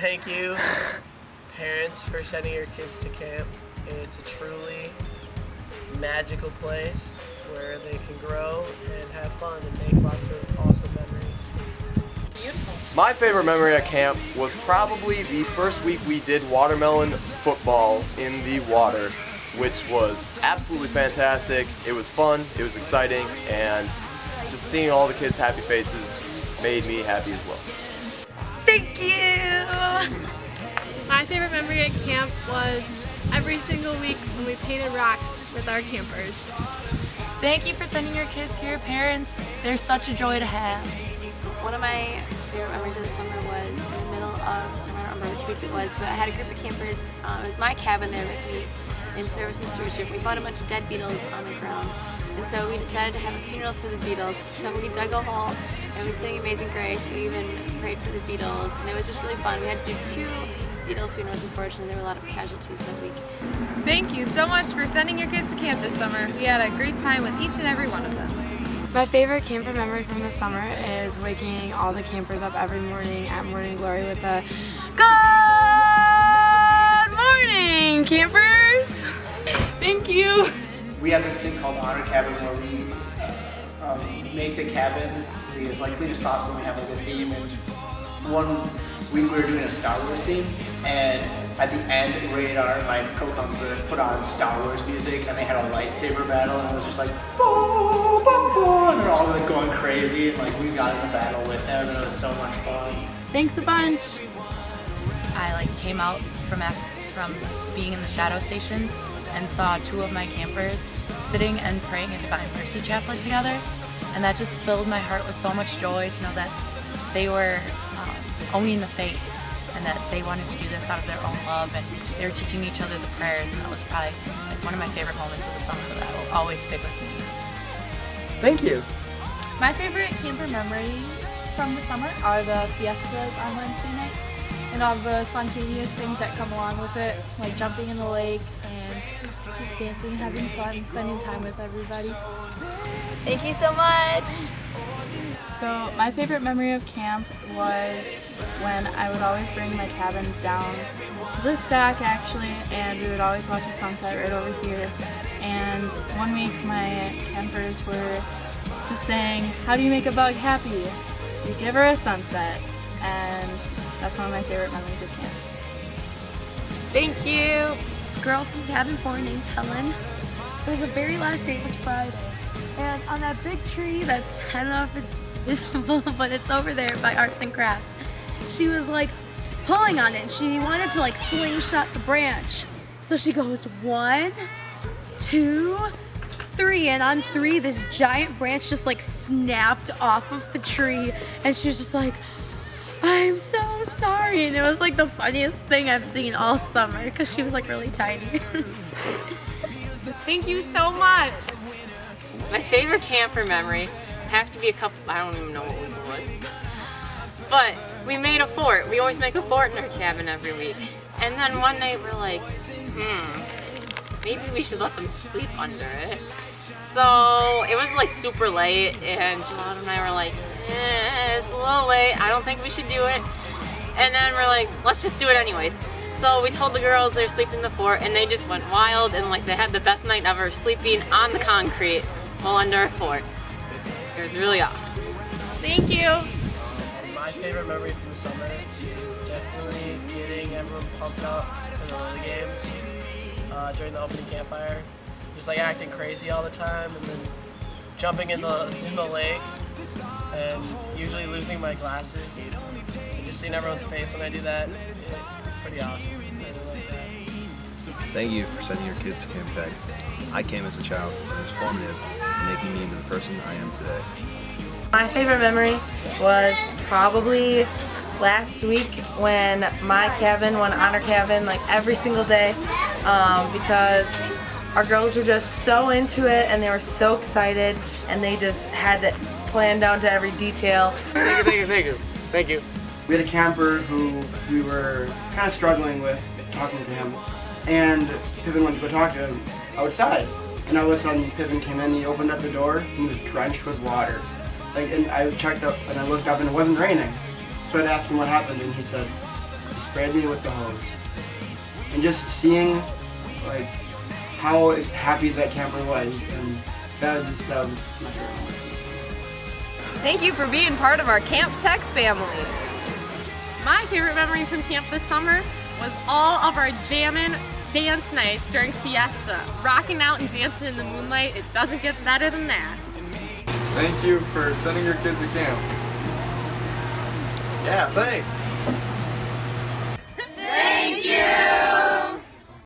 Thank you, parents, for sending your kids to camp. It's a truly magical place where they can grow and have fun and make lots of awesome memories. My favorite memory at camp was probably the first week we did watermelon football in the water, which was absolutely fantastic. It was fun, it was exciting, and just seeing all the kids' happy faces made me happy as well. Thank you! My favorite memory at camp was every single week when we painted rocks with our campers. Thank you for sending your kids to your parents. They're such a joy to have. One of my favorite memories of the summer was in the middle of summer, I don't remember which week it was, but I had a group of campers. It was my cabin there with me in service and stewardship. We found a bunch of dead beetles on the ground, and so we decided to have a funeral for the beetles. So we dug a hole and we sang Amazing Grace. We even prayed for the beetles, and it was just really fun. We had to do 2 beetle funerals. Unfortunately, there were a lot of casualties that week. Thank you so much for sending your kids to camp this summer. We had a great time with each and every one of them. My favorite camper memory from the summer is waking all the campers up every morning at morning glory with a "Good morning, campers!" Thank you! We have this thing called Honor Cabin where we make the cabin be as like clean as possible. We have like a theme, and one week we were doing a Star Wars theme, and at the end, Rated R, my co-counselor, put on Star Wars music, and they had a lightsaber battle, and it was just like, boom, boom, boom, and they're all like going crazy, and like we got in the battle with them, and it was so much fun. Thanks a bunch! I came out from being in the shadow stations and saw 2 of my campers sitting and praying a Divine Mercy Chaplet together, and that just filled my heart with so much joy to know that they were owning the faith and that they wanted to do this out of their own love, and they were teaching each other the prayers, and that was probably one of my favorite moments of the summer that will always stick with me. Thank you. My favorite camper memories from the summer are the fiestas on Wednesday nights and all the spontaneous things that come along with it, like jumping in the lake and just dancing, having fun, and spending time with everybody. Thank you so much! So my favorite memory of camp was when I would always bring my cabins down to the stack actually, and we would always watch the sunset right over here. And one week my campers were just saying, "How do you make a bug happy? You give her a sunset." And that's one of my favorite memories of camp. Thank you! This girl from cabin 4 named Helen. It was the very last day, it was Friday. And on that big tree that's, I don't know if it's visible, but it's over there by Arts and Crafts, she was like pulling on it, and she wanted to like slingshot the branch. So she goes 1, 2, 3, and on 3 this giant branch just like snapped off of the tree, and she was just like, "I'm so sorry," and it was like the funniest thing I've seen all summer because she was like really tiny. Thank you so much! My favorite camper memory have to be a couple, I don't even know what week it was, but we made a fort. We always make a fort in our cabin every week. And then one night we're like, maybe we should let them sleep under it. So it was like super late, and John and I were like, it's a little late, I don't think we should do it. And then we're like, let's just do it anyways. So we told the girls they're sleeping in the fort, and they just went wild, and like they had the best night ever sleeping on the concrete while under a fort. It was really awesome. Thank you! My favorite memory from the summer is definitely getting everyone pumped up for the early games during the opening campfire. Just like acting crazy all the time, and then jumping in the lake, and usually losing my glasses. And just seeing everyone's face when I do that, it's pretty awesome. I really like that. Thank you for sending your kids to Camp Tek. I came as a child, and it was formative, making me into the person I am today. My favorite memory was probably last week when my cabin won Honor Cabin like every single day, because our girls were just so into it and they were so excited, and they just had it planned down to every detail. Thank you. We had a camper who we were kind of struggling with talking to him, and Pippin went to go talk to him outside, and all of a sudden Pippin came in, he opened up the door, and he was drenched with water. And I checked up and I looked up and it wasn't raining. So I'd asked him what happened, and he said, he Bradley with the hose. And just seeing like how happy that camper was, and that was my favorite moment. Thank you for being part of our Camp Tek family. My favorite memory from camp this summer was all of our jammin' dance nights during Fiesta. Rocking out and dancing in the moonlight, it doesn't get better than that. Thank you for sending your kids to camp. Yeah, thanks.